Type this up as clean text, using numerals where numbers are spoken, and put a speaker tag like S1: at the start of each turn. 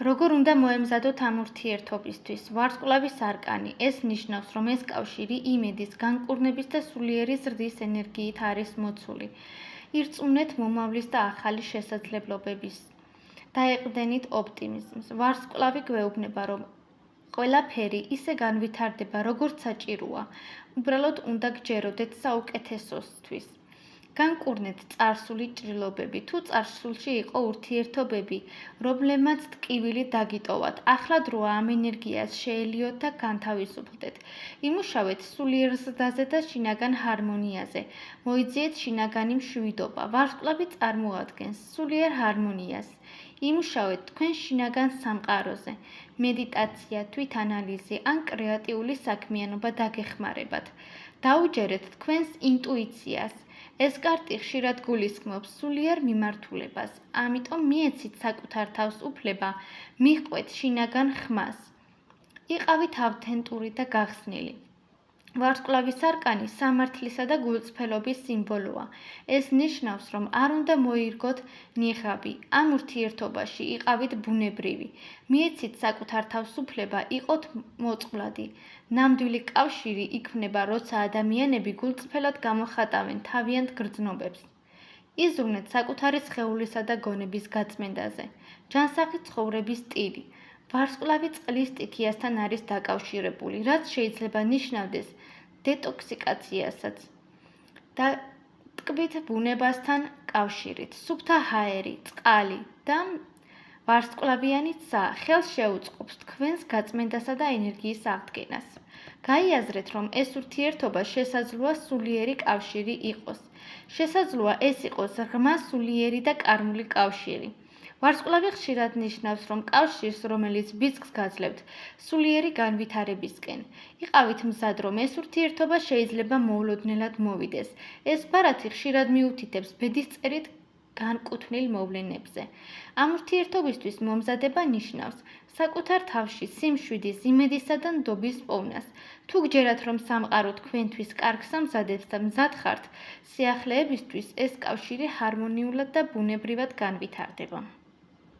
S1: როგორ უნდა მოემზადოთ ამ ურთიერთობისთვის? ვარსკვლავის არკანი. ეს ნიშნავს, რომ ეს კავშირი იმედის, განკურნების და სულიერი ზრდის ენერგიით არის მოცული. ირწმუნეთ მომავლის და ახალი შესაძლებლობების. დაეყრდენით ოპტიმიზმს. ვარსკვლავი გვეუბნება, რომ ყველაფერი ისე განვითარდება, როგორც საჭიროა. უბრალოდ უნდა გჯეროდეთ საუკეთესოსთვის. განკურნეთ წარსული ჭრილობები, თუ წარსულში იყო ურთიერთობები, რომლებმაც ტკივილი დაგიტოვათ. ახლა დროა ამ ენერგიას შეელიოთ და განთავისუფლდეთ. იმუშავეთ სულიერ ზრდაზე და შინაგან ჰარმონიაზე. მოიძიეთ შინაგანი მშვიდობა. ვარსკვლავი წარმოადგენს სულიერ ჰარმონიას. იმუშავეთ თქვენ შინაგან სამყაროზე. მედიტაცია, თვითანალიზი ან კრეატიული საქმიანობა დაგეხმარებათ. დაუჯერეთ თქვენს ინტუიციას. ეს კარტი ხშირად გულისხმობს სულიერ მიმართულებას, ამიტომ მიეცით საკუთარ თავს უფლება, მიჰყვეთ შინაგან ხმას. იყავით ავთენტური და გახსნილი. ვარსკვლავის არკანი სამართლისა და გულწრფელობის სიმბოლოა. ეს ნიშნავს, რომ არ უნდა მოირგოთ ნიღაბი. ამ ურთიერთობაში იყავით ბუნებრივი. მიეცით საკუთარ თავს უფლება, იყოთ მოწყვლადი. ნამდვილი კავშირი იქმნება, როცა ადამიანები გულწრფელად გამოხატავენ თავიანთ გრძნობებს. იზრუნეთ საკუთარი სხეულისა და გონების გაწმენდაზე. ჯანსაღი ცხოვრების სტილი. ვარსკვლავი წყლის სტიქიასთან არის დაკავშირებული, რაც შეიძლება ნიშნავდეს დეტოქსიკაციასაც და ტკბით ბუნებასთან კავშირით. სუფთა ჰაერი, წყალი და ვარსკვლავიანი ცა ხელს შეუწყობს თქვენს გაწმენდასა და ენერგიის აღდგენას. გაიაზრეთ, რომ ეს ურთიერთობა შესაძლოა სულიერი კავშირი იყოს. შესაძლოა ეს იყოს ღრმა სულიერი და კარმული კავშირი. ვარსკვლავი ხშირად ნიშნავს, რომ კავშირს, რომელიც ბიძგს გაძლევთ, სულიერი განვითარებისკენ. იყავით მზად, რომ ეს ურთიერთობა შეიძლება მოულოდნელად მოვიდეს. ეს ბარათი ხშირად მიუთითებს ბედისწერით განკუთვნილ მოვლენებზე. ამ ურთიერთობისთვის მომზადება ნიშნავს საკუთარ თავში სიმშვიდის, იმედისა და ნდობის პოვნას. თუ გჯერათ, რომ სამყარო თქვენთვის კარგს ამზადებს და მზად ხართ, სიახლეებისთვის ეს კავშირი ჰარმონიულად და ბუნებრივად განვითარდება.